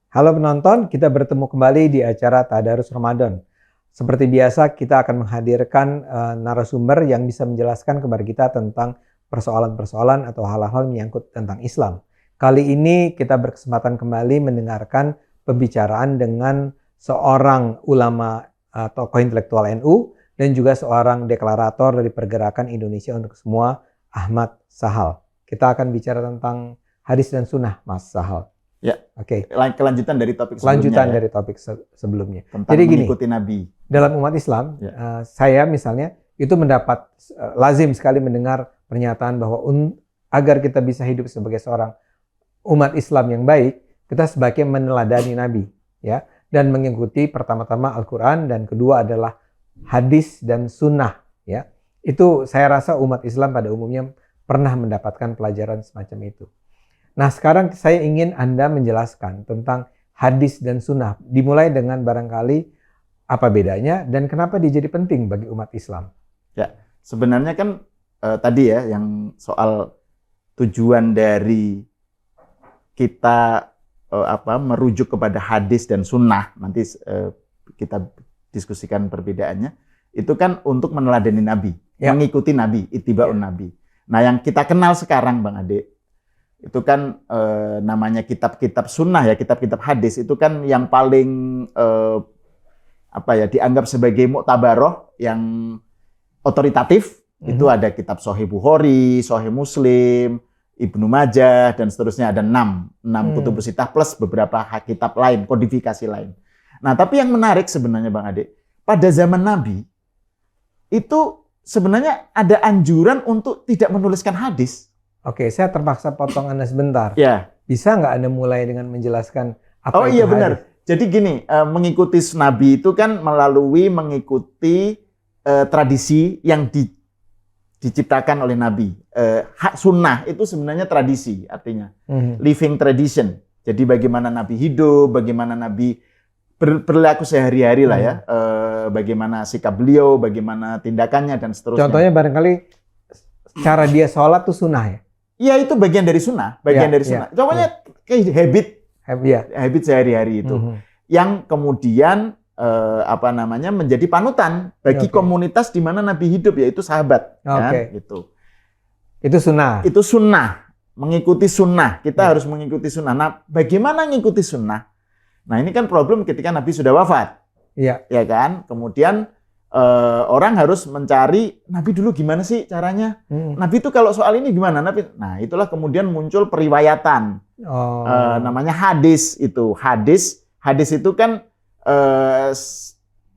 Halo penonton, kita bertemu kembali di acara Tadarus Ramadan. Seperti biasa, kita akan menghadirkan narasumber yang bisa menjelaskan kepada kita tentang persoalan-persoalan atau hal-hal menyangkut tentang Islam. Kali ini kita berkesempatan kembali mendengarkan pembicaraan dengan seorang ulama tokoh intelektual NU dan juga seorang deklarator dari Pergerakan Indonesia untuk Semua, Ahmad Sahal. Kita akan bicara tentang hadis dan sunnah, Mas Sahal. Ya, Oke. Kelanjutan dari topik sebelumnya. Lanjutan dari topik sebelumnya. Tentang Jadi gini, mengikuti Nabi. dalam umat Islam, saya misalnya itu mendapat lazim sekali mendengar pernyataan bahwa agar kita bisa hidup sebagai seorang umat Islam yang baik, kita sebaiknya meneladani Nabi, ya, dan mengikuti pertama-tama Al-Quran dan kedua adalah hadis dan sunnah, ya. Itu saya rasa umat Islam pada umumnya pernah mendapatkan pelajaran semacam itu. Nah, sekarang saya ingin Anda menjelaskan tentang hadis dan sunnah. Dimulai dengan barangkali apa bedanya dan kenapa dia jadi penting bagi umat Islam. Ya, sebenarnya kan tadi ya yang soal tujuan dari kita merujuk kepada hadis dan sunnah. Nanti kita diskusikan perbedaannya. Itu kan untuk meneladani Nabi, mengikuti Nabi, ittiba'un Nabi. Nah, yang kita kenal sekarang, Bang Ade, itu kan namanya kitab-kitab sunnah ya, kitab-kitab hadis itu kan yang paling dianggap sebagai muktabaroh, yang otoritatif. Itu ada kitab Sahih Bukhari, Sahih Muslim, Ibnu Majah dan seterusnya, ada 6 kutubus sittah plus beberapa kitab lain, kodifikasi lain. Nah, tapi yang menarik sebenarnya Bang Ade, pada zaman Nabi itu sebenarnya ada anjuran untuk tidak menuliskan hadis. Oke, saya terpaksa potong Anda sebentar. Ya. Bisa nggak Anda mulai dengan menjelaskan apa itu iya hadis? Benar. Jadi gini, mengikuti Nabi itu kan melalui mengikuti tradisi yang diciptakan oleh Nabi. Sunnah itu sebenarnya tradisi, artinya living tradition. Jadi bagaimana Nabi hidup, bagaimana Nabi berlaku sehari-hari lah ya, bagaimana sikap beliau, bagaimana tindakannya dan seterusnya. Contohnya barangkali cara dia sholat tuh sunnah ya? Iya, itu bagian dari sunnah, dari sunnah. Contohnya kayak habit sehari-hari itu, yang kemudian menjadi panutan bagi komunitas di mana Nabi hidup, yaitu sahabat, kan? Gitu. Itu sunnah. Itu sunnah, mengikuti sunnah. Kita harus mengikuti sunnah. Nah, bagaimana mengikuti sunnah? Nah, ini kan problem ketika Nabi sudah wafat, ya kan? Kemudian orang harus mencari Nabi dulu gimana sih caranya? Nabi itu kalau soal ini gimana? Nah, itulah kemudian muncul periwayatan. Namanya hadis itu. Hadis itu kan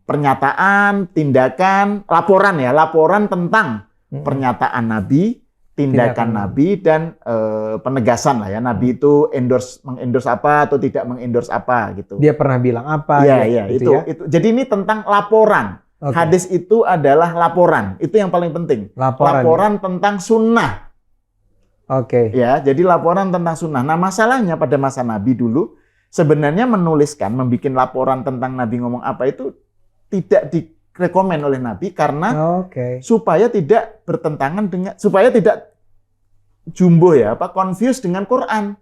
pernyataan, tindakan, laporan tentang pernyataan Nabi, tindakan Nabi dan penegasan lah ya. Nabi itu mengendorse apa atau tidak mengendorse apa gitu. Dia pernah bilang apa? Itu. Jadi ini tentang laporan. Hadis itu adalah laporan. Itu yang paling penting. Laporan tentang sunnah. Ya, jadi laporan tentang sunnah. Nah, masalahnya pada masa Nabi dulu, sebenarnya membuat laporan tentang Nabi ngomong apa itu tidak direkomend oleh Nabi karena supaya tidak bertentangan dengan, supaya tidak jumbo ya, confuse dengan Quran.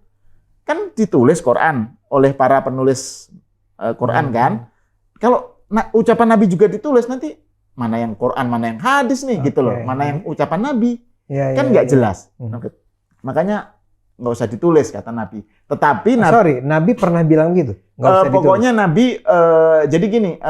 Kan ditulis Quran oleh para penulis Quran kan. Kalau ucapan Nabi juga ditulis, nanti mana yang Quran, mana yang hadis nih gitu loh. Mana yang ucapan Nabi. Kan nggak jelas. Makanya nggak usah ditulis kata Nabi. Tetapi Nabi pernah bilang gitu? Pokoknya Nabi, jadi gini,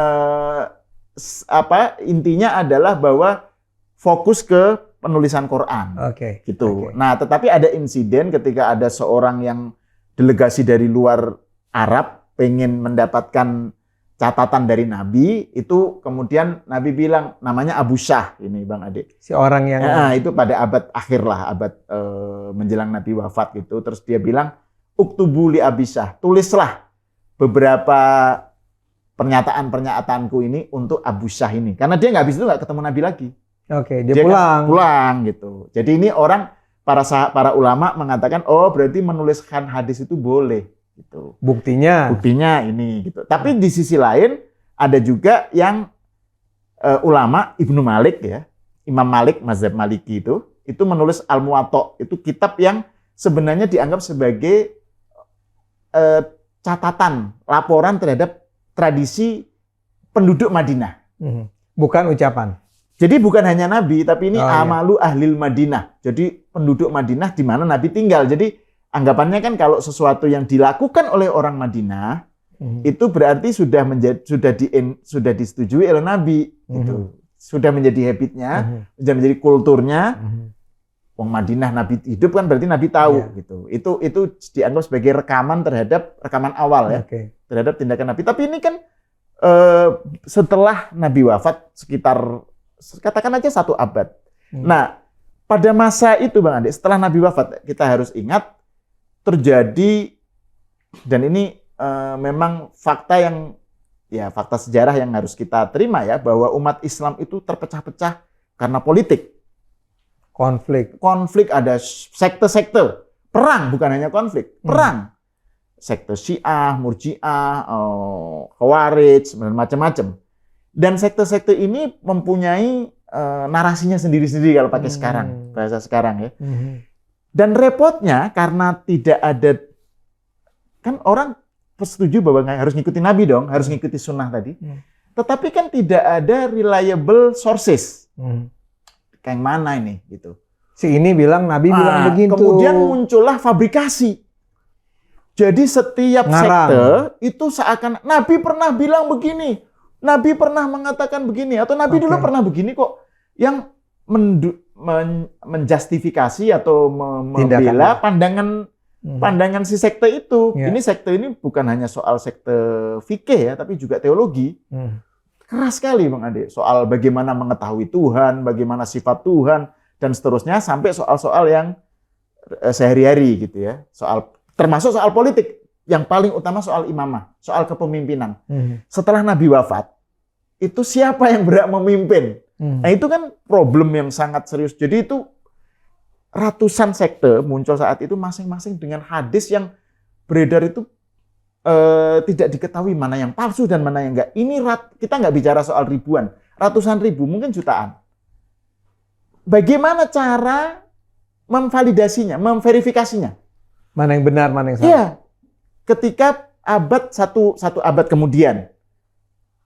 intinya adalah bahwa fokus ke penulisan Quran. Gitu. Nah, tetapi ada insiden ketika ada seorang yang delegasi dari luar Arab pengen mendapatkan catatan dari Nabi, itu kemudian Nabi bilang, namanya Abu Syah ini Bang Ade. Si orang yang itu pada abad akhir lah, menjelang Nabi wafat gitu. Terus dia bilang, uktubu li Abi Syah, tulislah beberapa pernyataan-pernyataanku ini untuk Abu Syah ini. Karena dia habis itu nggak ketemu Nabi lagi. Dia pulang gitu. Jadi ini para ulama mengatakan, berarti menuliskan hadis itu boleh. Gitu. Buktinya ini gitu. Tapi di sisi lain ada juga yang ulama Ibnu Malik ya, Imam Malik mazhab Maliki itu menulis Al-Muwatta, itu kitab yang sebenarnya dianggap sebagai catatan, laporan terhadap tradisi penduduk Madinah. Bukan ucapan. Jadi bukan hanya Nabi, tapi ini amalu ahlil Madinah. Jadi penduduk Madinah di mana Nabi tinggal. Jadi anggapannya kan kalau sesuatu yang dilakukan oleh orang Madinah, itu berarti sudah disetujui oleh Nabi. Gitu. Sudah menjadi habitnya, sudah menjadi kulturnya. Wong Madinah Nabi hidup kan berarti Nabi tahu gitu. Itu dianggap sebagai rekaman awal ya terhadap tindakan Nabi. Tapi ini kan setelah Nabi wafat sekitar katakan aja 1 abad. Nah, pada masa itu Bang Ade, setelah Nabi wafat, kita harus ingat terjadi, dan ini memang fakta sejarah yang harus kita terima ya, bahwa umat Islam itu terpecah-pecah karena politik. Konflik, ada sekte-sekte. Perang, bukan hanya konflik. Perang. Sekte Syiah, Murji'ah, Khawarij, macam-macam. Dan sekte-sekte ini mempunyai narasinya sendiri-sendiri kalau pakai sekarang, bahasa sekarang ya. Dan repotnya karena tidak ada, kan orang setuju bahwa harus ngikuti Nabi dong, harus ngikuti sunnah tadi. Tetapi kan tidak ada reliable sources. Kayak mana ini gitu. Si ini bilang Nabi bilang begitu. Kemudian muncullah fabrikasi. Jadi setiap sekte itu seakan Nabi pernah bilang begini, Nabi pernah mengatakan begini, atau Nabi dulu pernah begini kok. Yang menjustifikasi atau membela pandangan si sekte itu. Ini sekte ini bukan hanya soal sekte fikih ya, tapi juga teologi. Keras sekali Bang Ade, soal bagaimana mengetahui Tuhan, bagaimana sifat Tuhan, dan seterusnya, sampai soal-soal yang sehari-hari gitu ya. Termasuk soal politik, yang paling utama soal imamah, soal kepemimpinan. Setelah Nabi wafat, itu siapa yang berhak memimpin? Nah itu kan problem yang sangat serius. Jadi itu ratusan sekte muncul saat itu, masing-masing dengan hadis yang beredar itu tidak diketahui mana yang palsu dan mana yang enggak. Ini kita nggak bicara soal ribuan, ratusan ribu, mungkin jutaan. Bagaimana cara memvalidasinya, memverifikasinya? Mana yang benar, mana yang salah? Iya. Ketika satu abad kemudian.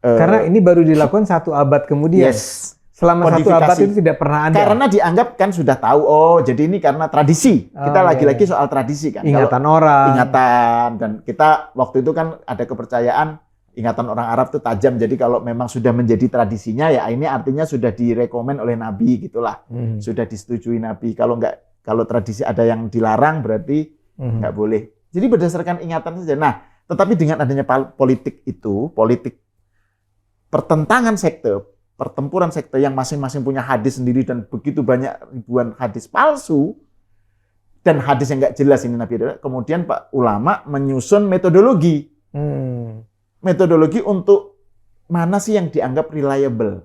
Karena ini baru dilakukan 1 abad kemudian. Yes. Selama 1 abad itu tidak pernah ada. Karena dianggap kan sudah tahu, jadi ini karena tradisi. Kita lagi-lagi soal tradisi kan. Ingatan orang. Ingatan. Dan kita waktu itu kan ada kepercayaan ingatan orang Arab itu tajam. Jadi kalau memang sudah menjadi tradisinya, ya ini artinya sudah direkomen oleh Nabi gitulah. Sudah disetujui Nabi. Kalau tradisi ada yang dilarang berarti nggak boleh. Jadi berdasarkan ingatan saja. Nah, tetapi dengan adanya politik pertentangan sekte, pertempuran sekte yang masing-masing punya hadis sendiri dan begitu banyak ribuan hadis palsu dan hadis yang nggak jelas ini Nabi adalah, kemudian Pak ulama menyusun metodologi. Metodologi untuk mana sih yang dianggap reliable,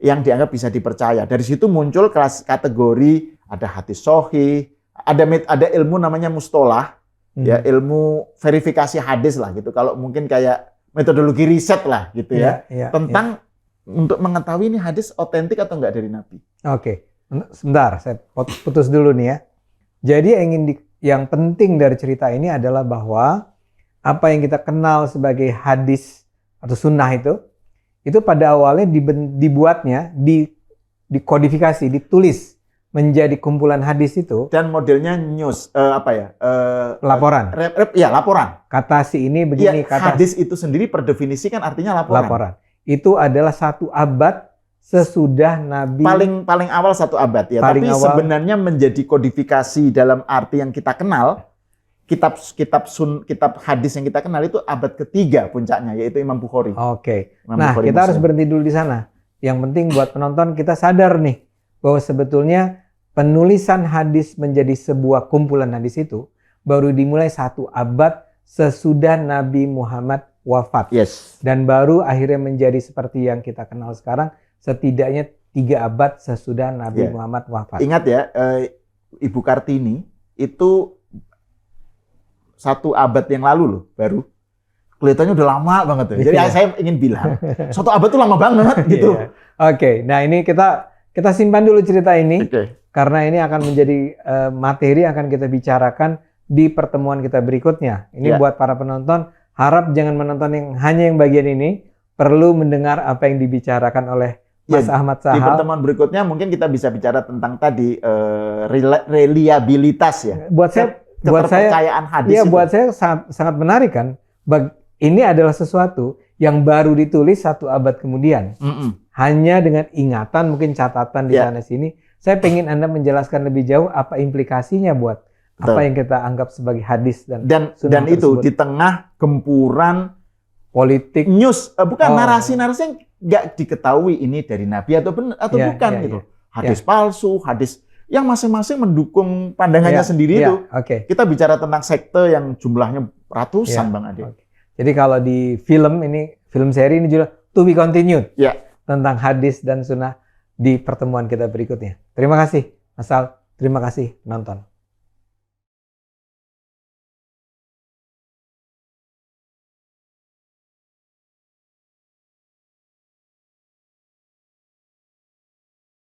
yang dianggap bisa dipercaya. Dari situ muncul kelas kategori, ada hadis sahih, ada ilmu namanya mustolah, ya ilmu verifikasi hadis lah gitu. Kalau mungkin kayak metodologi riset lah gitu ya, tentang untuk mengetahui ini hadis otentik atau enggak dari Nabi. Oke, sebentar, saya putus dulu nih ya. Jadi yang penting dari cerita ini adalah bahwa apa yang kita kenal sebagai hadis atau sunnah itu pada awalnya dibuatnya, dikodifikasi, ditulis menjadi kumpulan hadis itu. Dan modelnya news, laporan. Laporan. Kata si ini begini, kata hadis itu sendiri per definisi kan artinya laporan. Itu adalah 1 abad sesudah Nabi. Paling awal 1 abad ya. Tapi sebenarnya menjadi kodifikasi dalam arti yang kita kenal. Kitab hadis yang kita kenal itu abad ke-3 puncaknya, yaitu Imam Bukhari. Oke. Nah, kita harus berhenti dulu di sana. Yang penting buat penonton kita sadar nih bahwa sebetulnya penulisan hadis menjadi sebuah kumpulan hadis itu baru dimulai 1 abad sesudah Nabi Muhammad wafat. Yes. Dan baru akhirnya menjadi seperti yang kita kenal sekarang setidaknya 3 abad sesudah Nabi Muhammad wafat. Ingat ya, Ibu Kartini itu 1 abad yang lalu loh, baru. Kelihatannya udah lama banget tuh. Jadi saya ingin bilang, 1 abad itu lama banget gitu. Oke, nah ini kita simpan dulu cerita ini. Karena ini akan menjadi materi yang akan kita bicarakan di pertemuan kita berikutnya. Ini buat para penonton, harap jangan menonton hanya yang bagian ini, perlu mendengar apa yang dibicarakan oleh Mas Ahmad Sahal. Di pertemuan berikutnya mungkin kita bisa bicara tentang tadi reliabilitas ya. Buat saya hadis. Iya, buat saya sangat menarik kan. Ini adalah sesuatu yang baru ditulis 1 abad kemudian. Hanya dengan ingatan, mungkin catatan di sana sini. Saya pengen Anda menjelaskan lebih jauh apa implikasinya buat apa yang kita anggap sebagai hadis dan sunnah itu tersebut. Di tengah gempuran politik, news, bukan narasi-narasi yang nggak diketahui ini dari Nabi atau bukan gitu. Hadis palsu, hadis yang masing-masing mendukung pandangannya sendiri itu. Kita bicara tentang sekte yang jumlahnya ratusan, Bang Ade. Jadi kalau di film seri ini juga to be continued tentang hadis dan sunnah di pertemuan kita berikutnya. Terima kasih, Mas Sal. Terima kasih, nonton.